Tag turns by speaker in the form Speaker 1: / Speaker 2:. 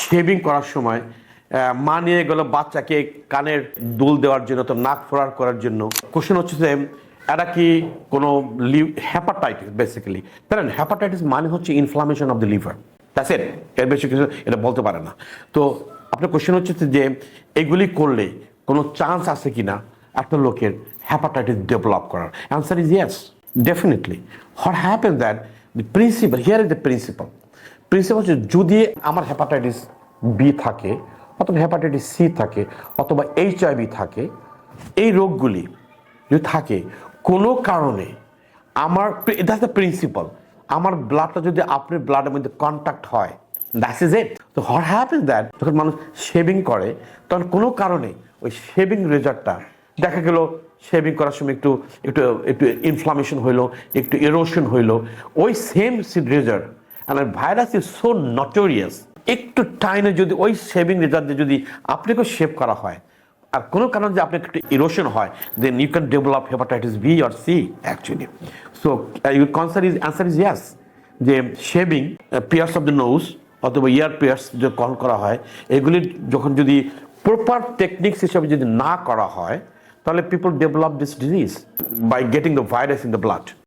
Speaker 1: Shaving করার সময় মা নিয়ে গেল বাচ্চাকে কানের দুল দেওয়ার জন্য, তো নাক ফোড়ার করার জন্য। কোশ্চেন হচ্ছে যে এটা কি কোনো হ্যাপাটাইটিস বেসিক্যালি? জানেন হ্যাপাটাইটিস মানে হচ্ছে inflammation of the liver, that's it, এর বেশি কিছু এটা বলতে পারে না। তো আপনার কোশ্চেন হচ্ছে যে এগুলি করলে কোনো চান্স আছে কিনা একটা লোকের hepatitis develop করার? Answer is yes, definitely. What happens that the principle, here is the principle. Principle হচ্ছে যদি আমার হেপাটাইটিস বি থাকে অথবা হেপাটাইটিস সি থাকে অথবা এইচআইভি থাকে, এই রোগগুলি যদি থাকে কোনো কারণে আমার, দ্যাটস দ্য প্রিন্সিপাল, আমার ব্লাডটা যদি আপনার ব্লাডের মধ্যে কন্ট্যাক্ট হয়, দ্যাটস ইজ ইট। তো হোয়াট হ্যাপেন্স দ্যাট যখন মানুষ শেভিং করে তখন কোনো কারণে ওই শেভিং রেজাল্টটা দেখা গেল শেভিং করার সময় একটু একটু একটু ইনফ্লামেশন হইলো, একটু ইরোশন হইলো, ওই same result and the virus is so notorious, একটু টাইমে যদি ওই শেভিং রেজাল্ট দিয়ে যদি আপনাকেও শেভ করা হয় আর কোনো কারণে যে আপনার একটু ইরোশন হয়, then you can develop hepatitis B or C actually. So your answer is yes, যে shaving pierce of the nose অথবা ইয়ার পিয়ার্স যে করা হয়, এগুলি যখন যদি প্রপার টেকনিক্স হিসাবে যদি না করা হয় তাহলে people develop this disease by getting the virus in the blood.